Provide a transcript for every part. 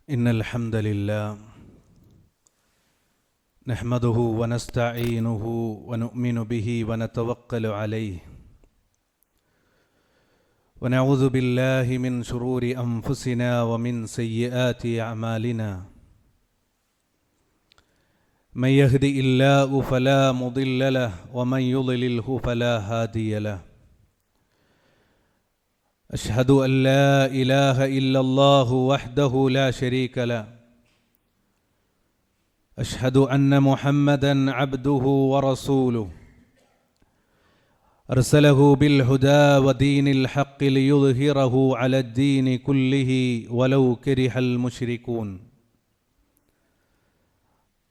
إن الحمد لله نحمده ونستعينه ونؤمن به ونتوكل عليه ونعوذ بالله من شرور أنفسنا ومن سيئات أعمالنا من يهدي الله فلا مضل له ومن يضلله فلا هادي له أشهد أن لا إله إلا الله وحده لا شريك له أشهد أن محمدًا عبده ورسوله أرسله بالهدى ودين الحق ليظهره على الدين كله ولو كره المشركون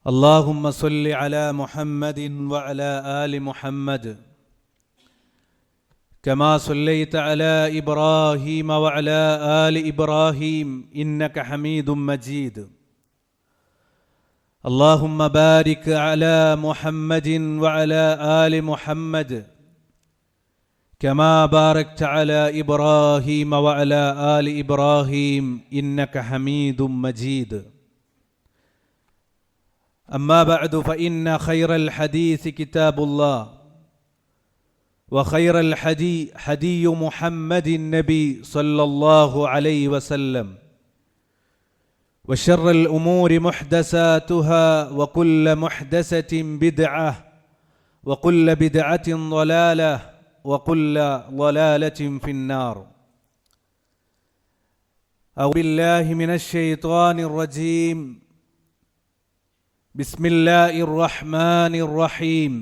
اللهم صل على محمد وعلى آل محمد كما صليت على إبراهيم وعلى آل إبراهيم إنك حميد مجيد اللهم بارك على محمد وعلى آل محمد كما باركت على إبراهيم وعلى آل إبراهيم إنك حميد مجيد أما بعد فإن خير الحديث كتاب الله وخير الحدي حدي محمد النبي صلى الله عليه وسلم وشر الأمور محدثاتها وكل محدثة بدعة وكل بدعة ضلالة وكل ضلالة في النار أعوذ بالله من الشيطان الرجيم بسم الله الرحمن الرحيم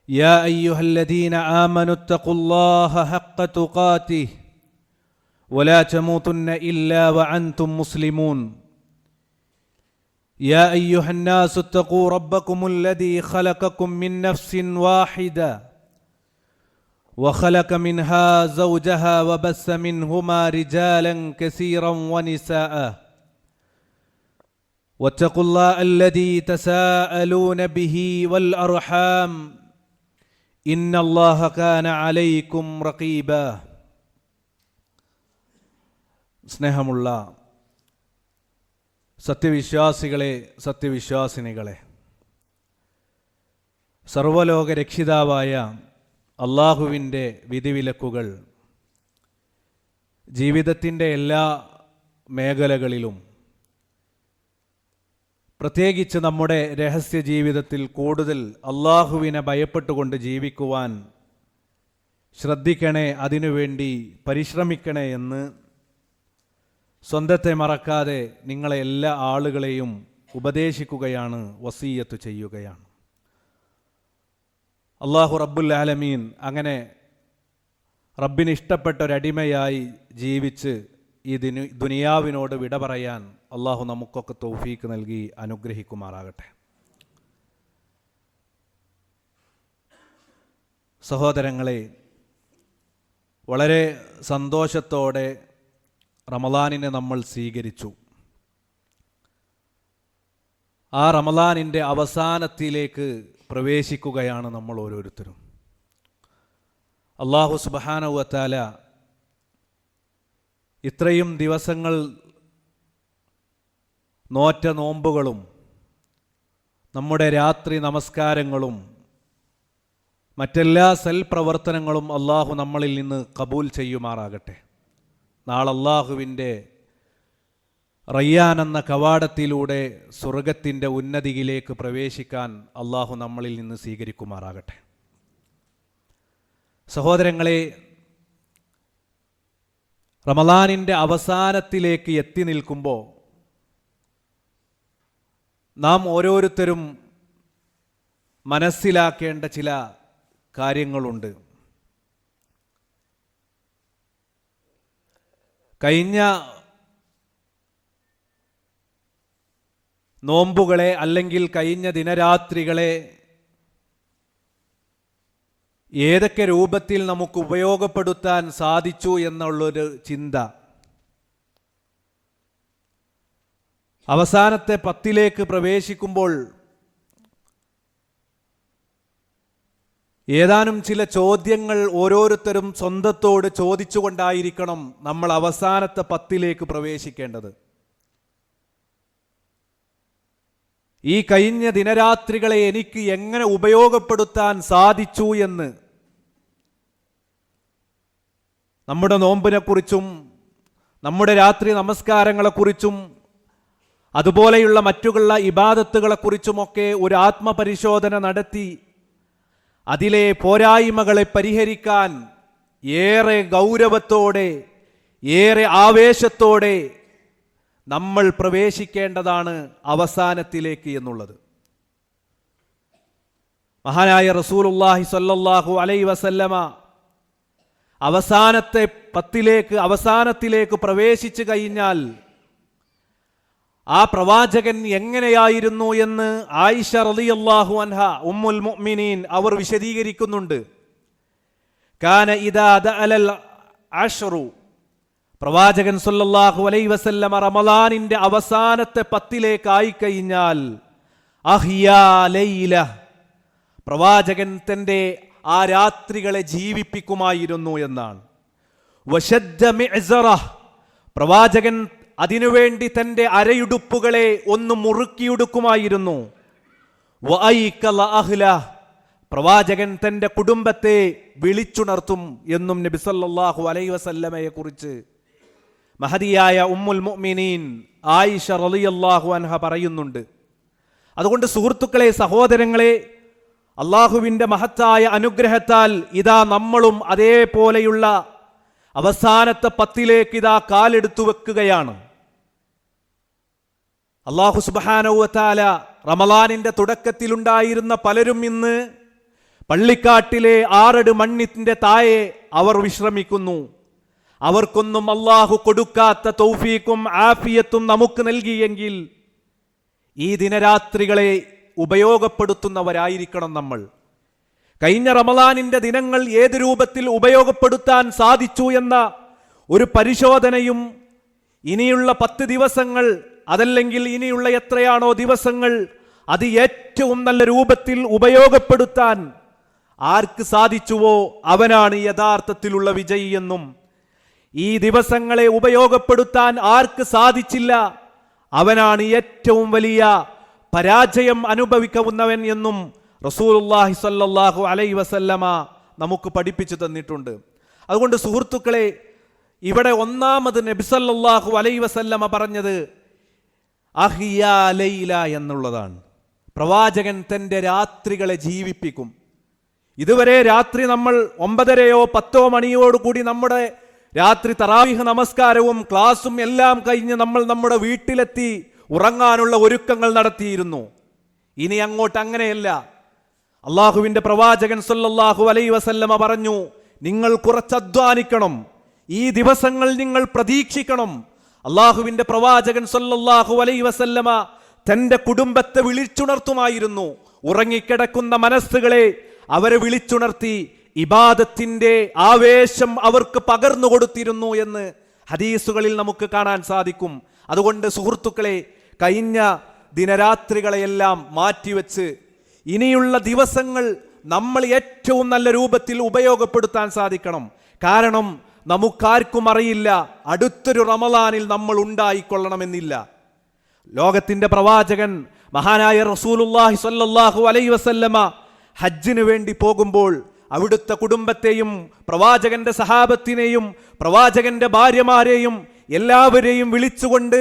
يا أيها الذين آمنوا اتقوا الله حق تقاته ولا تموتن إلا وأنتم مسلمون يا أيها الناس اتقوا ربكم الذي خلقكم من نفس واحدة وخلق منها زوجها وبث منهما رجالا كثيرا ونساء واتقوا الله الذي تساءلون به والأرحام إن الله كان عليكم رقيبا സ്നേഹമുള്ള സത്യവിശ്വാസികളെ സത്യവിശ്വാസിനികളെ, സർവലോക രക്ഷിതാവായ അള്ളാഹുവിൻ്റെ വിധിവിലക്കുകൾ ജീവിതത്തിൻ്റെ എല്ലാ മേഖലകളിലും, പ്രത്യേകിച്ച് നമ്മുടെ രഹസ്യ ജീവിതത്തിൽ കൂടുതൽ അള്ളാഹുവിനെ ഭയപ്പെട്ടുകൊണ്ട് ജീവിക്കുവാൻ ശ്രദ്ധിക്കണേ, അതിനുവേണ്ടി പരിശ്രമിക്കണേ എന്ന് സ്വന്തത്തെ മറക്കാതെ നിങ്ങളെ എല്ലാ ആളുകളെയും ഉപദേശിക്കുകയാണ്, വസീയത്ത് ചെയ്യുകയാണ്. അള്ളാഹു റബ്ബുൽ ആലമീൻ അങ്ങനെ റബ്ബിന് ഇഷ്ടപ്പെട്ട ഒരടിമയായി ജീവിച്ച് ഈ ദുനിയാവിനോട് വിട പറയാൻ അള്ളാഹു നമുക്കൊക്കെ തൗഫീക്ക് നൽകി അനുഗ്രഹിക്കുമാറാകട്ടെ. സഹോദരങ്ങളെ, വളരെ സന്തോഷത്തോടെ റമളാനിനെ നമ്മൾ സ്വീകരിച്ചു. ആ റമളാനിൻ്റെ അവസാനത്തിലേക്ക് പ്രവേശിക്കുകയാണ് നമ്മൾ ഓരോരുത്തരും. അല്ലാഹു സുബ്ഹാനഹു വ തആല ഇത്രയും ദിവസങ്ങൾ നോറ്റ നോമ്പുകളും നമ്മുടെ രാത്രി നമസ്കാരങ്ങളും മറ്റെല്ലാ സൽപ്രവർത്തനങ്ങളും അല്ലാഹു നമ്മളിൽ നിന്ന് കബൂൽ ചെയ്യുമാറാകട്ടെ. നാളെ അല്ലാഹുവിൻ്റെ റയ്യാൻ എന്ന കവാടത്തിലൂടെ സ്വർഗത്തിൻ്റെ ഉന്നതിയിലേക്ക് പ്രവേശിക്കാൻ അല്ലാഹു നമ്മളിൽ നിന്ന് സ്വീകരിക്കുമാറാകട്ടെ. സഹോദരങ്ങളെ, റമളാനിൻ്റെ അവസാനത്തിലേക്ക് എത്തി നിൽക്കുമ്പോൾ നാം ഓരോരുത്തരും മനസ്സിലാക്കേണ്ട ചില കാര്യങ്ങളുണ്ട്. കഴിഞ്ഞ നോമ്പുകളെ അല്ലെങ്കിൽ കഴിഞ്ഞ ദിനരാത്രികളെ ഏതൊക്കെ രൂപത്തിൽ നമുക്ക് ഉപയോഗപ്പെടുത്താൻ സാധിച്ചു എന്നുള്ളൊരു ചിന്ത അവസാനത്തെ 10ലേക്ക് പ്രവേശിക്കുമ്പോൾ ഏതാനും ചില ചോദ്യങ്ങൾ ഓരോരുത്തരും സ്വന്തത്തോട് ചോദിച്ചുകൊണ്ടായിരിക്കണം നമ്മൾ അവസാനത്തെ 10 പ്രവേശിക്കേണ്ടത്. ഈ കഴിഞ്ഞ ദിനരാത്രികളെ എനിക്ക് എങ്ങനെ ഉപയോഗപ്പെടുത്താൻ സാധിച്ചു എന്ന് നമ്മുടെ നോമ്പിനെക്കുറിച്ചും നമ്മുടെ രാത്രി നമസ്കാരങ്ങളെക്കുറിച്ചും അതുപോലെയുള്ള മറ്റുള്ള ഇബാദത്തുകളെക്കുറിച്ചുമൊക്കെ ഒരു ആത്മപരിശോധന നടത്തി അതിലെ പോരായ്മകളെ പരിഹരിക്കാൻ ഏറെ ഗൗരവത്തോടെ ഏറെ ആവേശത്തോടെ നമ്മൾ പ്രവേശിക്കേണ്ടതാണ് അവസാനത്തിലേക്ക് എന്നുള്ളത്. മഹാനായ റസൂലുള്ളാഹി സ്വല്ലല്ലാഹു അലൈഹി വസല്ലമ അവസാനത്തെ 10 അവസാനത്തിലേക്ക് പ്രവേശിച്ചു കഴിഞ്ഞാൽ ആ പ്രവാചകൻ എങ്ങനെയായിരുന്നു എന്ന് ആയിഷ റളിയല്ലാഹു അൻഹ ഉമ്മുൽ മുഅ്മിനീൻ അവർ വിശദീകരിക്കുന്നുണ്ട്. കാന ഇദാ ദഅലൽ അശ്റു, പ്രവാചകൻ സല്ലല്ലാഹു അലൈഹി വസല്ലമ റമളാനിന്റെ അവസാനത്തെ 10 ആയിക്കഴിഞ്ഞാൽ അഹ്യാ ലൈല, പ്രവാചകൻ തന്റെ ആ രാത്രികളെ ജീവിപ്പിക്കുമായിരുന്നു എന്നാണ്. വശദ്ദ മിഅ്സറഹ്, പ്രവാചകൻ അതിനുവേണ്ടി തന്റെ അരയുടുപ്പുകളെ ഒന്ന് മുറുക്കിയുടുക്കുമായിരുന്നു. വഅയ്കല അഹ്ലഹ്, പ്രവാചകൻ തന്റെ കുടുംബത്തെ വിളിച്ചുണർത്തും എന്നും നബി സല്ലല്ലാഹു അലൈഹി വസല്ലമയെ കുറിച്ച് മഹദിയായ ഉമ്മുൽ മുഅ്മിനീൻ ആയിഷ റളിയല്ലാഹു അൻഹ പറയുന്നുണ്ട്. അതുകൊണ്ട് സുഹൃത്തുക്കളെ, സഹോദരങ്ങളെ, അള്ളാഹുവിൻ്റെ മഹത്തായ അനുഗ്രഹത്താൽ ഇതാ നമ്മളും അതേപോലെയുള്ള അവസാനത്തെ 10 ഇതാ കാലെടുത്തു വെക്കുകയാണ്. അള്ളാഹു സുബ്ഹാനഹു വ തആല റമളാനിന്റെ തുടക്കത്തിലുണ്ടായിരുന്ന പലരും ഇന്ന് പള്ളിക്കാട്ടിലെ 6 മണ്ണിന്റെ താഴെ അവർ വിശ്രമിക്കുന്നു. അവർക്കൊന്നും അള്ളാഹു കൊടുക്കാത്ത തൗഫീഖും ആഫിയത്തും നമുക്ക് നൽകിയെങ്കിൽ ഈ ദിനരാത്രികളെ ഉപയോഗപ്പെടുത്തുന്നവരായിരിക്കണം നമ്മൾ. കഴിഞ്ഞ റമളാനിന്റെ ദിനങ്ങൾ ഏത് രൂപത്തിൽ ഉപയോഗപ്പെടുത്താൻ സാധിച്ചു എന്ന ഒരു പരിശോധനയും ഇനിയുള്ള 10 ദിവസങ്ങൾ അതല്ലെങ്കിൽ ഇനിയുള്ള എത്രയാണോ ദിവസങ്ങൾ അത് ഏറ്റവും നല്ല രൂപത്തിൽ ഉപയോഗപ്പെടുത്താൻ ആർക്ക് സാധിച്ചുവോ അവനാണ് യഥാർത്ഥത്തിലുള്ള വിജയി എന്നും, ഈ ദിവസങ്ങളെ ഉപയോഗപ്പെടുത്താൻ ആർക്ക് സാധിച്ചില്ല അവനാണ് ഏറ്റവും വലിയ പരാജയം അനുഭവിക്കുന്നവൻ എന്നും റസൂലുള്ളാഹി സ്വല്ലല്ലാഹു അലൈഹി വസല്ലമ നമുക്ക് പഠിപ്പിച്ചു തന്നിട്ടുണ്ട്. അതുകൊണ്ട് സുഹൃത്തുക്കളെ, ഇവിടെ ഒന്നാമത് നബി സല്ലല്ലാഹു അലൈഹി വസല്ലമ പറഞ്ഞത് അഹ്യാ ലൈല എന്നുള്ളതാണ്. പ്രവാചകൻ തൻ്റെ രാത്രികളെ ജീവിപ്പിക്കും. ഇതുവരെ രാത്രി നമ്മൾ 9:30 10 മണിയോടുകൂടി നമ്മുടെ രാത്രി തറാവീഹ് നമസ്കാരവും ക്ലാസും എല്ലാം കഴിഞ്ഞ് നമ്മൾ നമ്മുടെ വീട്ടിലെത്തി ഉറങ്ങാനുള്ള ഒരുക്കങ്ങൾ നടത്തിയിരുന്നു. ഇനി അങ്ങോട്ട് അങ്ങനെയല്ല. അള്ളാഹുവിൻ്റെ പ്രവാചകൻ സല്ലല്ലാഹു അലൈഹി വസല്ലമ പറഞ്ഞു, നിങ്ങൾ കുറച്ച് അധ്വാനിക്കണം, ഈ ദിവസങ്ങൾ നിങ്ങൾ പ്രതീക്ഷിക്കണം. അള്ളാഹുവിൻ്റെ പ്രവാചകൻ സല്ലല്ലാഹു അലൈഹി വസല്ലമ തൻ്റെ കുടുംബത്തെ വിളിച്ചുണർത്തുമായിരുന്നു. ഉറങ്ങിക്കിടക്കുന്ന മനസ്സുകളെ അവരെ വിളിച്ചുണർത്തി ഇബാദത്തിന്റെ ആവേശം അവർക്ക് പകർന്നു കൊടുത്തിരുന്നു എന്ന് ഹദീസുകളിൽ നമുക്ക് കാണാൻ സാധിക്കും. അതുകൊണ്ട് സുഹൃത്തുക്കളെ, കഴിഞ്ഞ ദിനരാത്രികളെയെല്ലാം മാറ്റിവെച്ച് ഇനിയുള്ള ദിവസങ്ങൾ നമ്മൾ ഏറ്റവും നല്ല രൂപത്തിൽ ഉപയോഗപ്പെടുത്താൻ സാധിക്കണം. കാരണം നമുക്കാർക്കും അറിയില്ല അടുത്തൊരു റമളാനിൽ നമ്മൾ ഉണ്ടായിക്കൊള്ളണമെന്നില്ല. ലോകത്തിന്റെ പ്രവാചകൻ മഹാനായ റസൂലുള്ളാഹി സ്വല്ലല്ലാഹു അലൈഹി വസല്ലമ ഹജ്ജിന് വേണ്ടി പോകുമ്പോൾ അവിടുത്തെ കുടുംബത്തെയും പ്രവാചകന്റെ സഹാബത്തിനെയും പ്രവാചകന്റെ ഭാര്യമാരെയും എല്ലാവരെയും വിളിച്ചുകൊണ്ട്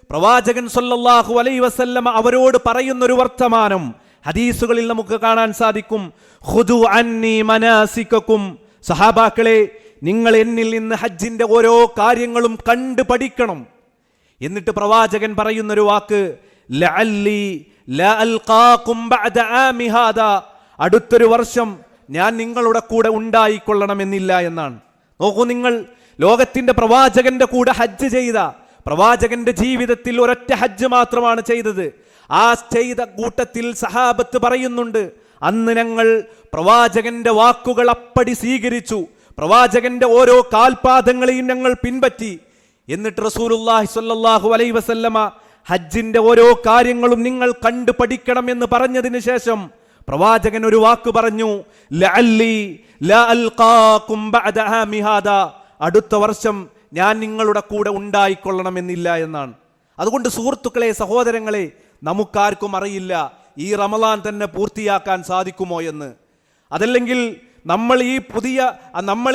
പ്രവാചകൻ സല്ലല്ലാഹു അലൈഹി വസല്ലമ അവരോട് പറയുന്നൊരു വർത്തമാനം ഹദീസുകളിൽ നമുക്ക് കാണാൻ സാധിക്കും. ഖുദു അന്നി മനാസികകും, സഹാബാക്കളെ, നിങ്ങൾ എന്നിൽ നിന്ന് ഹജ്ജിന്റെ ഓരോ കാര്യങ്ങളും കണ്ടു പഠിക്കണം. എന്നിട്ട് പ്രവാചകൻ പറയുന്നൊരു വാക്ക് ലഅല്ലി ലാ അൽഖാകും ബഅദ ആമി ഹാദാ, അടുത്തൊരു വർഷം ഞാൻ നിങ്ങളുടെ കൂടെ ഉണ്ടായിക്കൊള്ളണമെന്നില്ല എന്നാണ്. നോക്കൂ, നിങ്ങൾ ലോകത്തിന്റെ പ്രവാചകന്റെ കൂടെ ഹജ്ജ് ചെയ്ത പ്രവാചകന്റെ ജീവിതത്തിൽ ഒരൊറ്റ ഹജ്ജ് മാത്രമാണ് ചെയ്തത്. ആ ചെയ്ത കൂട്ടത്തിൽ സഹാബത്ത് പറയുന്നുണ്ട്, അന്ന് ഞങ്ങൾ പ്രവാചകന്റെ വാക്കുകൾ അപ്പടി സ്വീകരിച്ചു, പ്രവാചകന്റെ ഓരോ കാൽപാദങ്ങളെയും ഞങ്ങൾ പിൻപറ്റി. എന്നിട്ട് റസൂലുള്ളാഹി സ്വല്ലല്ലാഹു അലൈഹി വസല്ലമ ഹജ്ജിന്റെ ഓരോ കാര്യങ്ങളും നിങ്ങൾ കണ്ടു പഠിക്കണം എന്ന് പറഞ്ഞതിന് ശേഷം പ്രവാചകൻ ഒരു വാക്ക് പറഞ്ഞു, ലഅല്ലി ലാ അൽഖാകും ബഅദ ആമി ഹാദാ, അടുത്ത വർഷം ഞാൻ നിങ്ങളുടെ കൂടെ ഉണ്ടായിക്കൊള്ളണമെന്നില്ല എന്നാണ്. അതുകൊണ്ട് സുഹൃത്തുക്കളെ, സഹോദരങ്ങളെ, നമുക്കാർക്കും അറിയില്ല ഈ റമളാൻ തന്നെ പൂർത്തിയാക്കാൻ സാധിക്കുമോ എന്ന്. അതല്ലെങ്കിൽ നമ്മൾ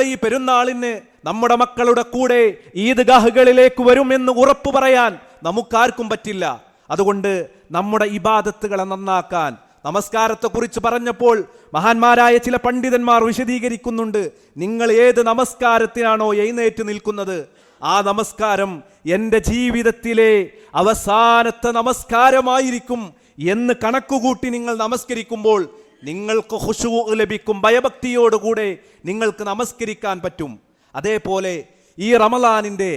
ഈ പെരുന്നാളിന് നമ്മുടെ മക്കളുടെ കൂടെ ഈദ്ഗാഹുകളിലേക്ക് വരുമെന്ന് ഉറപ്പു പറയാൻ നമുക്കാർക്കും പറ്റില്ല. അതുകൊണ്ട് നമ്മുടെ ഇബാദത്തുകളെ നന്നാക്കാൻ, നമസ്കാരത്തെക്കുറിച്ച് പറഞ്ഞപ്പോൾ മഹാന്മാരായ ചില പണ്ഡിതന്മാർ വിശദീകരിക്കുന്നുണ്ട്, നിങ്ങൾ ഏത് നമസ്കാരത്തിനാണോ എഴുന്നേറ്റ് നിൽക്കുന്നത്, ആ നമസ്കാരം എൻ്റെ ജീവിതത്തിലെ അവസാനത്തെ നമസ്കാരമായിരിക്കും എന്ന് കണക്കുകൂട്ടി നിങ്ങൾ നമസ്കരിക്കുമ്പോൾ നിങ്ങൾക്ക് ഖുശൂ ലഭിക്കും, ഭയഭക്തിയോടുകൂടെ നിങ്ങൾക്ക് നമസ്കരിക്കാൻ പറ്റും. അതേപോലെ ഈ റമളാനിൻ്റെ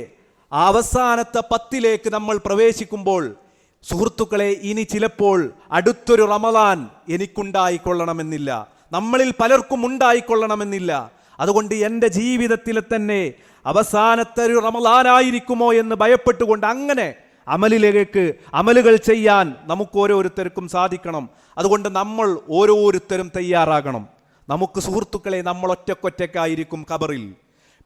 അവസാനത്തെ 10ലേക്ക് നമ്മൾ പ്രവേശിക്കുമ്പോൾ സുഹൃത്തുക്കളെ, ഇനി ചിലപ്പോൾ അടുത്തൊരു റമളാൻ എനിക്കുണ്ടായിക്കൊള്ളണമെന്നില്ല, നമ്മളിൽ പലർക്കും ഉണ്ടായിക്കൊള്ളണമെന്നില്ല. അതുകൊണ്ട് എൻ്റെ ജീവിതത്തിലെ തന്നെ അവസാനത്തെ ഒരു റമളാനായിരിക്കുമോ എന്ന് ഭയപ്പെട്ടുകൊണ്ട് അങ്ങനെ അമലുകൾ ചെയ്യാൻ നമുക്ക് ഓരോരുത്തർക്കും സാധിക്കണം. അതുകൊണ്ട് നമ്മൾ ഓരോരുത്തരും തയ്യാറാകണം. നമുക്ക് സുഹൃത്തുക്കളെ, നമ്മൾ ഒറ്റക്കൊറ്റക്കായിരിക്കും ഖബറിൽ,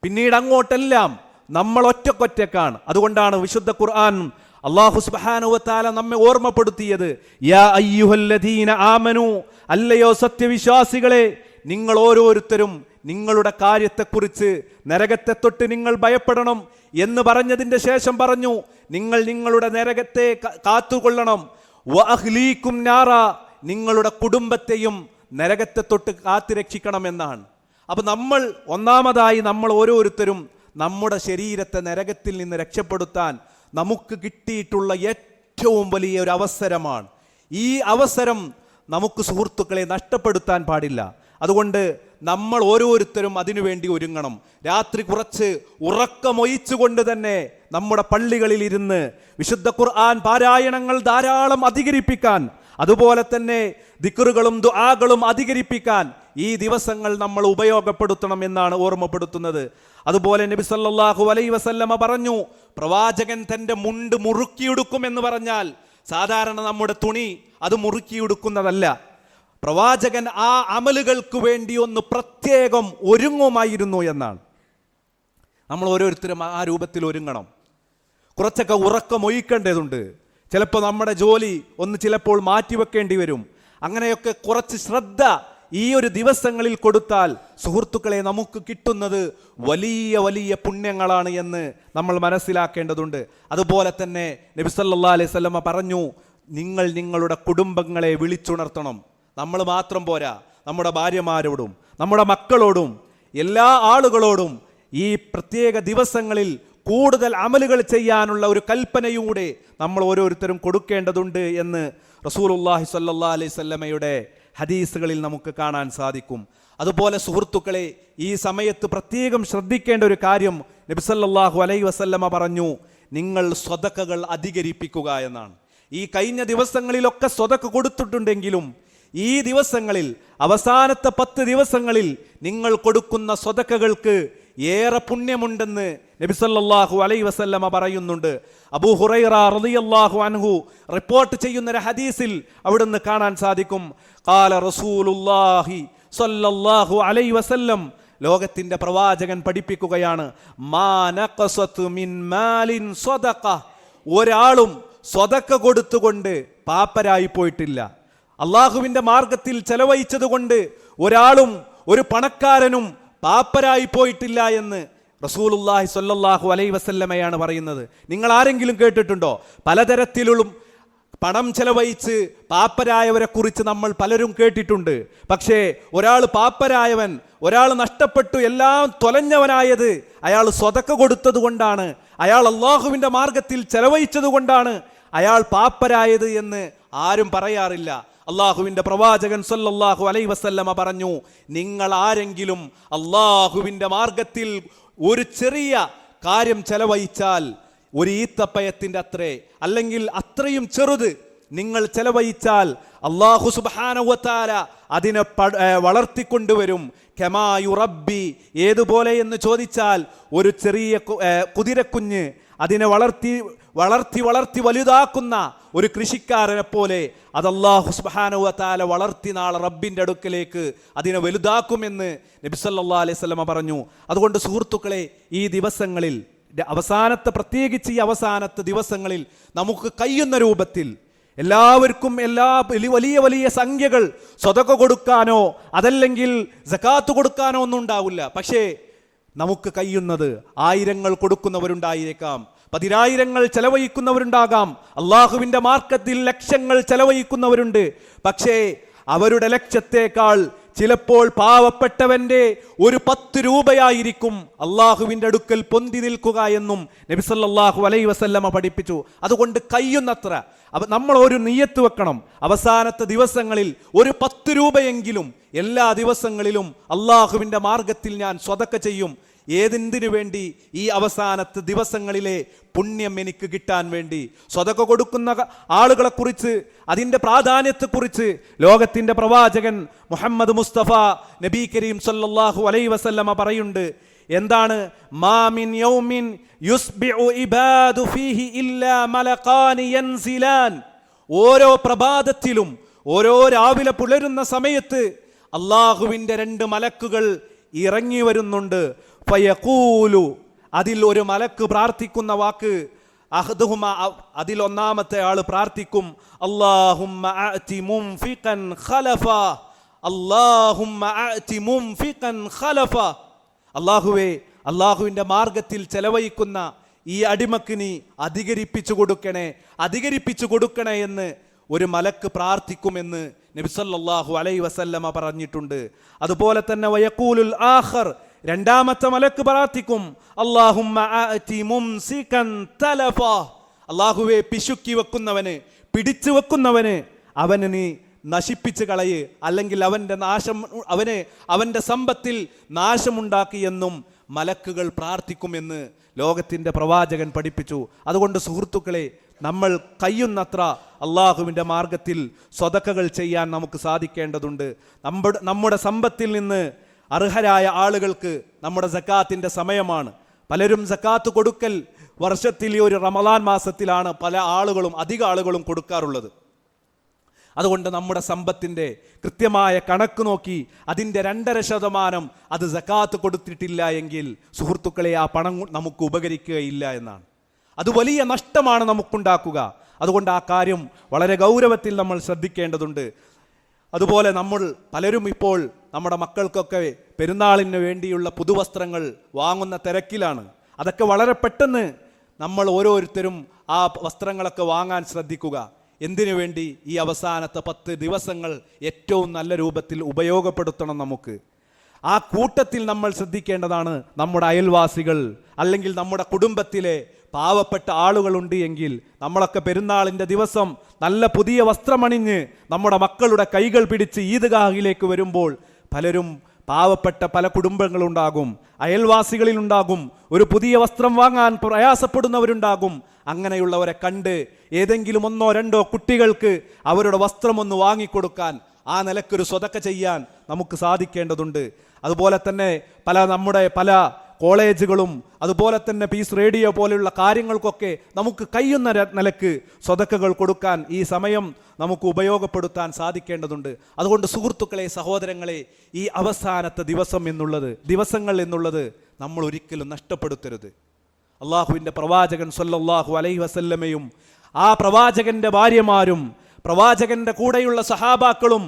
പിന്നീട് അങ്ങോട്ടെല്ലാം നമ്മൾ ഒറ്റക്കൊറ്റക്കാണ്. അതുകൊണ്ടാണ് വിശുദ്ധ ഖുർആൻ അല്ലാഹു സുബ്ഹാനഹു വ തആല നമ്മെ ഓർമ്മപ്പെടുത്തിയത്, യാ അയ്യുഹല്ലദീന ആമനു, അല്ലയോ സത്യവിശ്വാസികളെ, നിങ്ങൾ ഓരോരുത്തരും നിങ്ങളുടെ കാര്യത്തെക്കുറിച്ച് നരകത്തെ തൊട്ട് നിങ്ങൾ ഭയപ്പെടണം എന്ന് പറഞ്ഞതിൻ്റെ ശേഷം പറഞ്ഞു, നിങ്ങൾ നിങ്ങളുടെ നരകത്തെ കാത്തുകൊള്ളണം, വഅഹ്ലീകും നാറ, നിങ്ങളുടെ കുടുംബത്തെയും നരകത്തെ തൊട്ട് കാത്തുരക്ഷിക്കണമെന്നാണ്. അപ്പം ഒന്നാമതായി നമ്മൾ ഓരോരുത്തരും നമ്മുടെ ശരീരത്തെ നരകത്തിൽ നിന്ന് രക്ഷപ്പെടുത്താൻ നമുക്ക് കിട്ടിയിട്ടുള്ള ഏറ്റവും വലിയ ഒരു അവസരമാണ്. ഈ അവസരം നമുക്ക് സുഹൃത്തുക്കളെ നഷ്ടപ്പെടുത്താൻ പാടില്ല. അതുകൊണ്ട് നമ്മൾ ഓരോരുത്തരും അതിനുവേണ്ടി ഒരുങ്ങണം. രാത്രി കുറച്ച് ഉറക്കമൊയിച്ചുകൊണ്ട് തന്നെ നമ്മുടെ പള്ളികളിൽ ഇരുന്ന് വിശുദ്ധ ഖുർആൻ പാരായണങ്ങൾ ധാരാളം അധികരിപ്പിക്കാൻ, അതുപോലെ തന്നെ ദിക്റുകളും ദുആകളും അധികരിപ്പിക്കാൻ ഈ ദിവസങ്ങൾ നമ്മൾ ഉപയോഗപ്പെടുത്തണം എന്നാണ് ഓർമ്മപ്പെടുത്തുന്നത്. അതുപോലെ നബി സല്ലല്ലാഹു അലൈഹി വസല്ലമ പറഞ്ഞു, പ്രവാചകൻ തൻ്റെ മുണ്ട് മുറുക്കിയെടുക്കുമെന്ന് പറഞ്ഞാൽ സാധാരണ നമ്മുടെ തുണി അത് മുറുക്കിയെടുക്കുന്നതല്ല. പ്രവാചകൻ ആ അമലുകൾക്ക് വേണ്ടി ഒന്ന് പ്രത്യേകം ഒരുങ്ങുമായിരുന്നു എന്നാണ്. നമ്മൾ ഓരോരുത്തരും ആ രൂപത്തിൽ ഒരുങ്ങണം. കുറച്ചൊക്കെ ഉറക്കമൊഴിക്കേണ്ടതുണ്ട്. ചിലപ്പോൾ നമ്മുടെ ജോലി ചിലപ്പോൾ മാറ്റിവെക്കേണ്ടി വരും. അങ്ങനെയൊക്കെ കുറച്ച് ശ്രദ്ധ ഈ ഒരു ദിവസങ്ങളിൽ കൊടുത്താൽ സുഹൃത്തുക്കളെ, നമുക്ക് കിട്ടുന്നത് വലിയ വലിയ പുണ്യങ്ങളാണ് എന്ന് നമ്മൾ മനസ്സിലാക്കേണ്ടതുണ്ട്. അതുപോലെ തന്നെ നബി സല്ലല്ലാഹു അലൈഹി വസല്ലമ പറഞ്ഞു, നിങ്ങൾ നിങ്ങളുടെ കുടുംബങ്ങളെ വിളിച്ചുണർത്തണം. നമ്മൾ മാത്രം പോരാ, നമ്മുടെ ഭാര്യമാരോടും നമ്മുടെ മക്കളോടും എല്ലാ ആളുകളോടും ഈ പ്രത്യേക ദിവസങ്ങളിൽ കൂടുതൽ അമലുകൾ ചെയ്യാനുള്ള ഒരു കൽപ്പനയൂടെ നമ്മൾ ഓരോരുത്തരും കൊടുക്കേണ്ടതുണ്ട് എന്ന് റസൂലുള്ളാഹി സ്വല്ലല്ലാഹു അലൈഹി വസല്ലമയുടെ ഹദീസുകളിൽ നമുക്ക് കാണാൻ സാധിക്കും. അതുപോലെ സുഹൃത്തുക്കളെ, ഈ സമയത്ത് പ്രത്യേകം ശ്രദ്ധിക്കേണ്ട ഒരു കാര്യം നബി സല്ലല്ലാഹു അലൈഹി വസല്ലമ പറഞ്ഞു, നിങ്ങൾ സ്വതക്കകൾ അധികരിപ്പിക്കുക എന്നാണ്. ഈ കഴിഞ്ഞ ദിവസങ്ങളിലൊക്കെ സ്വതക്ക കൊടുത്തിട്ടുണ്ടെങ്കിലും ഈ ദിവസങ്ങളിൽ അവസാനത്തെ 10 ദിവസങ്ങളിൽ നിങ്ങൾ കൊടുക്കുന്ന സ്വതക്കകൾക്ക് ഏറെ പുണ്യമുണ്ടെന്ന് നബി സല്ലല്ലാഹു അലൈഹി വസല്ലമ പറയുന്നുണ്ട്. അബൂ ഹുറൈറ റളിയല്ലാഹു അൻഹു റിപ്പോർട്ട് ചെയ്യുന്ന ഒരു ഹദീസിൽ അവിടുന്ന് കാണാൻ സാധിക്കും, ഖാല റസൂലുള്ളാഹി സല്ലല്ലാഹു അലൈഹി വസല്ലം, ലോകത്തിന്റെ പ്രവാചകൻ പഠിപ്പിക്കുകയാണ്, മാ നഖസതു മിൻ മാലിൻ സ്വദഖ, ഒരാളും സ്വതക്ക കൊടുത്തുകൊണ്ട് പാപ്പരായി പോയിട്ടില്ല. അള്ളാഹുവിന്റെ മാർഗത്തിൽ ചെലവഴിച്ചതുകൊണ്ട് ഒരാളും ഒരു പണക്കാരനും പാപ്പരായി പോയിട്ടില്ല എന്ന് റസൂലുള്ളാഹി സ്വല്ലല്ലാഹു അലൈഹി വസല്ലമയാണ് പറയുന്നത്. നിങ്ങൾ ആരെങ്കിലും കേട്ടിട്ടുണ്ടോ? പലതരത്തിലുള്ള പണം ചെലവഴിച്ച് പാപ്പരായവരെ കുറിച്ച് നമ്മൾ പലരും കേട്ടിട്ടുണ്ട്. പക്ഷേ ഒരാൾ പാപ്പരായവൻ, ഒരാൾ നഷ്ടപ്പെട്ടു എല്ലാം തൊലഞ്ഞവനായത് അയാൾ സ്വതക്ക കൊടുത്തത് കൊണ്ടാണ്, അയാൾ അള്ളാഹുവിന്റെ മാർഗത്തിൽ ചെലവഴിച്ചത് കൊണ്ടാണ് അയാൾ പാപ്പരായത് എന്ന് ആരും പറയാറില്ല. അള്ളാഹുവിന്റെ പ്രവാചകൻ സല്ലല്ലാഹു അലൈഹി വസല്ലമ പറഞ്ഞു, നിങ്ങൾ ആരെങ്കിലും അള്ളാഹുവിന്റെ മാർഗത്തിൽ ഒരു ചെറിയ കാര്യം ചെലവഴിച്ചാൽ, ഒരു ഈത്തപ്പയത്തിന്റെ അത്രേ അല്ലെങ്കിൽ അത്രയും ചെറുത് നിങ്ങൾ ചെലവഴിച്ചാൽ അല്ലാഹു സുബ്ഹാനഹു വ തആല അതിനെ വളർത്തിക്കൊണ്ടുവരും. കമാ യുറബ്ബി, ഏതുപോലെ എന്ന് ചോദിച്ചാൽ ഒരു ചെറിയ കുതിരക്കുഞ്ഞ് അതിനെ വളർത്തി വളർത്തി വളർത്തി വലുതാക്കുന്ന ഒരു കൃഷിക്കാരനെ പോലെ അത് അല്ലാഹു സുബ്ഹാനഹു വ തആല വളർത്തി നാളെ റബ്ബിൻ്റെ അടുക്കലേക്ക് അതിനെ വലുതാക്കുമെന്ന് നബി സല്ലല്ലാഹു അലൈഹി വസല്ലമ പറഞ്ഞു. അതുകൊണ്ട് സുഹൃത്തുക്കളെ, ഈ ദിവസങ്ങളിൽ പ്രത്യേകിച്ച് ഈ അവസാനത്തെ ദിവസങ്ങളിൽ നമുക്ക് കഴിയുന്ന രൂപത്തിൽ എല്ലാവർക്കും വലിയ വലിയ സംഖ്യകൾ സ്വതക്ക കൊടുക്കാനോ അതല്ലെങ്കിൽ സകാത്ത് കൊടുക്കാനോ ഒന്നും ഉണ്ടാവില്ല. പക്ഷേ നമുക്ക് കഴിയുന്നത് ആയിരങ്ങൾ കൊടുക്കുന്നവരുണ്ടായേക്കാം, പതിനായിരങ്ങൾ ചെലവഴിക്കുന്നവരുണ്ടാകാം, അള്ളാഹുവിൻ്റെ മാർക്കത്തിൽ ലക്ഷങ്ങൾ ചെലവഴിക്കുന്നവരുണ്ട്. പക്ഷേ അവരുടെ ലക്ഷ്യത്തേക്കാൾ ചിലപ്പോൾ പാവപ്പെട്ടവന്റെ ഒരു 10 രൂപയായിരിക്കും അള്ളാഹുവിൻ്റെ അടുക്കൽ പൊന്തി നിൽക്കുക എന്നും നബി സല്ലല്ലാഹു അലൈഹി വസല്ലമ പഠിപ്പിച്ചു. അതുകൊണ്ട് കഴിയുന്നത്ര നമ്മൾ ഒരു നിയ്യത്ത് വെക്കണം. അവസാനത്തെ ദിവസങ്ങളിൽ ഒരു 10 രൂപയെങ്കിലും എല്ലാ ദിവസങ്ങളിലും അള്ളാഹുവിൻ്റെ മാർഗത്തിൽ ഞാൻ സ്വതക്ക ചെയ്യും. ഏതെന്തിനു വേണ്ടി? ഈ അവസാനത്തെ ദിവസങ്ങളിലെ പുണ്യം എനിക്ക് കിട്ടാൻ വേണ്ടി. സ്വതക്ക കൊടുക്കുന്ന ആളുകളെ കുറിച്ച്, അതിൻ്റെ പ്രാധാന്യത്തെക്കുറിച്ച് ലോകത്തിൻ്റെ പ്രവാചകൻ മുഹമ്മദ് മുസ്തഫ നബി കരീം സല്ലല്ലാഹു അലൈഹി വസല്ലമ പറയുന്നുണ്ട്. എന്താണ്? മാ മിൻ യൗമിൻ യുസ്ബിഉ ഇബാദു ഫീഹി ഇല്ലാ മലഖാനി യൻസിലാൻ. ഓരോ പ്രഭാതത്തിലും, ഓരോ രാവിലെ പുലരുന്ന സമയത്ത് അള്ളാഹുവിൻ്റെ 2 മലക്കുകൾ ഇറങ്ങി വരുന്നുണ്ട്. ഫയഖൂലു, അതിൽ ഒരു മലക്ക് പ്രാർത്ഥിക്കുന്ന വാക്ക്, അഹ്ദുഹുമ, അതിൽ ഒന്നാമത്തെ ആൾ പ്രാർത്ഥിക്കും, അല്ലാഹുമ്മ അഅതി മുൻഫിഖൻ ഖലഫ, അല്ലാഹുമ്മ അഅതി മുൻഫിഖൻ ഖലഫ. അല്ലാഹുവേ, അല്ലാഹുവിൻ്റെ മാർഗത്തിൽ ചെലവഴിക്കുന്ന ഈ അടിമക്ക് നീ അധികരിപ്പിച്ചു കൊടുക്കണേ എന്ന് ഒരു മലക്ക് പ്രാർത്ഥിക്കുമെന്ന് നബി സല്ലല്ലാഹു അലൈഹി വസല്ലമ പറഞ്ഞിട്ടുണ്ട്. അതുപോലെ തന്നെ വയഖൂലുൽ ആഖർ, രണ്ടാമത്തെ മലക്ക് പ്രാർത്ഥിക്കും, അല്ലാഹുമ്മ അഅതി മുംസികൻ തലഫ. അല്ലാഹുവേ, പിശുക്കി വെക്കുന്നവന്, പിടിച്ചു വെക്കുന്നവന് അവന് നീ നശിപ്പിച്ച് കളയ്, അല്ലെങ്കിൽ അവന്റെ സമ്പത്തിൽ നാശമുണ്ടാക്കിയെന്നും മലക്കുകൾ പ്രാർത്ഥിക്കുമെന്ന് ലോകത്തിൻ്റെ പ്രവാചകൻ പഠിപ്പിച്ചു. അതുകൊണ്ട് സുഹൃത്തുക്കളെ, നമ്മൾ കഴിയുന്നത്ര അള്ളാഹുവിൻ്റെ മാർഗത്തിൽ സ്വതക്കകൾ ചെയ്യാൻ നമുക്ക് സാധിക്കേണ്ടതുണ്ട്. നമ്മുടെ സമ്പത്തിൽ നിന്ന് അർഹരായ ആളുകൾക്ക് നമ്മുടെ സക്കാത്തിൻ്റെ സമയമാണ്. പലരും സക്കാത്ത് കൊടുക്കൽ വർഷത്തിൽ ഈ ഒരു റമളാൻ മാസത്തിലാണ് അധിക ആളുകളും കൊടുക്കാറുള്ളത്. അതുകൊണ്ട് നമ്മുടെ സമ്പത്തിൻ്റെ കൃത്യമായ കണക്ക് നോക്കി അതിൻ്റെ 2.5% അത് സക്കാത്ത് കൊടുത്തിട്ടില്ല എങ്കിൽ സുഹൃത്തുക്കളെ, ആ പണം നമുക്ക് ഉപകരിക്കുകയില്ല എന്നാണ്. അത് വലിയ നഷ്ടമാണ് നമുക്കുണ്ടാക്കുക. അതുകൊണ്ട് ആ കാര്യം വളരെ ഗൗരവത്തിൽ നമ്മൾ ശ്രദ്ധിക്കേണ്ടതുണ്ട്. അതുപോലെ നമ്മൾ പലരും ഇപ്പോൾ നമ്മുടെ മക്കൾക്കൊക്കെ പെരുന്നാളിന് വേണ്ടിയുള്ള പുതുവസ്ത്രങ്ങൾ വാങ്ങുന്ന തിരക്കിലാണ്. അതൊക്കെ വളരെ പെട്ടെന്ന് നമ്മൾ ഓരോരുത്തരും ആ വസ്ത്രങ്ങളൊക്കെ വാങ്ങാൻ ശ്രദ്ധിക്കുക. എന്തിനു വേണ്ടി? ഈ അവസാനത്തെ 10 ദിവസങ്ങൾ ഏറ്റവും നല്ല രൂപത്തിൽ ഉപയോഗപ്പെടുത്തണം നമുക്ക്. ആ കൂട്ടത്തിൽ നമ്മൾ ശ്രദ്ധിക്കേണ്ടതാണ് നമ്മുടെ അയൽവാസികൾ, അല്ലെങ്കിൽ നമ്മുടെ കുടുംബത്തിലെ പാവപ്പെട്ട ആളുകളുണ്ട് എങ്കിൽ നമ്മളൊക്കെ പെരുന്നാളിൻ്റെ ദിവസം നല്ല പുതിയ വസ്ത്രമണിഞ്ഞ് നമ്മുടെ മക്കളുടെ കൈകൾ പിടിച്ച് ഈദ്ഗാഹിലേക്ക് വരുമ്പോൾ പലരും, പാവപ്പെട്ട പല കുടുംബങ്ങളുണ്ടാകും, അയൽവാസികളിലുണ്ടാകും, ഒരു പുതിയ വസ്ത്രം വാങ്ങാൻ പ്രയാസപ്പെടുന്നവരുണ്ടാകും. അങ്ങനെയുള്ളവരെ കണ്ട് ഏതെങ്കിലും 1-2 കുട്ടികൾക്ക് അവരുടെ വസ്ത്രമൊന്ന് വാങ്ങിക്കൊടുക്കാൻ, ആ നിലക്കൊരു സ്വതക്ക ചെയ്യാൻ നമുക്ക് സാധിക്കേണ്ടതുണ്ട്. അതുപോലെ തന്നെ നമ്മുടെ പല കോളേജുകളും അതുപോലെ തന്നെ പീസ് റേഡിയോ പോലെയുള്ള കാര്യങ്ങൾക്കൊക്കെ നമുക്ക് കഴിയുന്ന നിലക്ക് സ്വതക്കകൾ കൊടുക്കാൻ ഈ സമയം നമുക്ക് ഉപയോഗപ്പെടുത്താൻ സാധിക്കേണ്ടതുണ്ട്. അതുകൊണ്ട് സുഹൃത്തുക്കളെ, സഹോദരങ്ങളെ, ഈ അവസാനത്തെ ദിവസങ്ങൾ എന്നുള്ളത് നമ്മൾ ഒരിക്കലും നഷ്ടപ്പെടുത്തരുത്. അള്ളാഹുവിൻ്റെ പ്രവാചകൻ സല്ലല്ലാഹു അലൈഹി വസല്ലമയും ആ പ്രവാചകന്റെ ഭാര്യമാരും പ്രവാചകന്റെ കൂടെയുള്ള സഹാബാക്കളും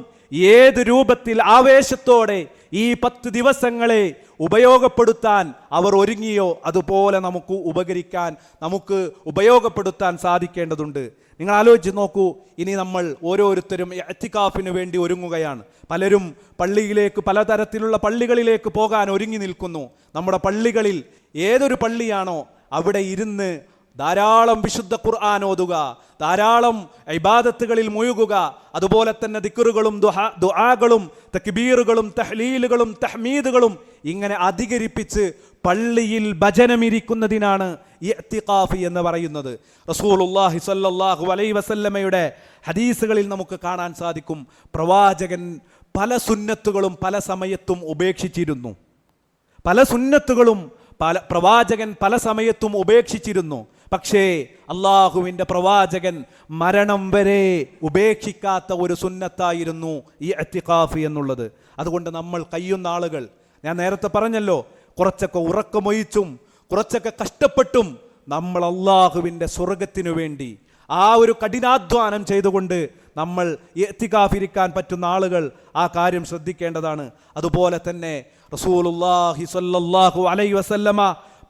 ഏത് രൂപത്തിൽ ആവേശത്തോടെ ഈ 10 ദിവസങ്ങളെ ഉപയോഗപ്പെടുത്താൻ അവർ ഒരുങ്ങിയോ അതുപോലെ നമുക്ക് ഉപയോഗപ്പെടുത്താൻ സാധിക്കേണ്ടതുണ്ട്. നിങ്ങൾ ആലോചിച്ച് നോക്കൂ, ഇനി നമ്മൾ ഓരോരുത്തരും ഇഅ്തികാഫിന് വേണ്ടി ഒരുങ്ങുകയാണ്. പലരും പലതരത്തിലുള്ള പള്ളികളിലേക്ക് പോകാൻ ഒരുങ്ങി നിൽക്കുന്നു. നമ്മുടെ പള്ളികളിൽ ഏതൊരു പള്ളിയാണോ അവിടെ ഇരുന്ന് ധാരാളം വിശുദ്ധ ഖുർആൻ ഓതുക, ധാരാളം ഇബാദത്തുകളിൽ മുഴുകുക, അതുപോലെ തന്നെ ദിക്റുകളും ദുആകളും തക്ബീറുകളും തഹ്ലീലുകളും തഹ്മീദുകളും ഇങ്ങനെ അധികരിപ്പിച്ച് പള്ളിയിൽ ഭജനമിരിക്കുന്നതിനാണ് ഇഅ്തികാഫ് എന്ന് പറയുന്നത്. റസൂലുള്ളാഹി സ്വല്ലല്ലാഹു അലൈഹി വസല്ലമയുടെ ഹദീസുകളിൽ നമുക്ക് കാണാൻ സാധിക്കും, പ്രവാചകൻ പല സുന്നത്തുകളും പല സമയത്തും ഉപേക്ഷിച്ചിരുന്നു. പ്രവാചകൻ പല സമയത്തും ഉപേക്ഷിച്ചിരുന്നു. പക്ഷേ അള്ളാഹുവിൻ്റെ പ്രവാചകൻ മരണം വരെ ഉപേക്ഷിക്കാത്ത ഒരു സുന്നത്തായിരുന്നു ഈ ഇഅ്തിഖാഫ് എന്നുള്ളത്. അതുകൊണ്ട് നമ്മൾ കഴിയുന്ന ആളുകൾ, ഞാൻ നേരത്തെ പറഞ്ഞല്ലോ, കുറച്ചൊക്കെ ഉറക്കമൊഴിച്ചും കുറച്ചൊക്കെ കഷ്ടപ്പെട്ടും നമ്മൾ അള്ളാഹുവിൻ്റെ സ്വർഗത്തിനു വേണ്ടി ആ ഒരു കഠിനാധ്വാനം ചെയ്തുകൊണ്ട് നമ്മൾ ഇഅ്തിഖാഫിരിക്കാൻ പറ്റുന്ന ആളുകൾ ആ കാര്യം ശ്രദ്ധിക്കേണ്ടതാണ്. അതുപോലെ തന്നെ റസൂലുള്ളാഹി സ്വല്ലല്ലാഹു അലൈഹി വസല്ലമ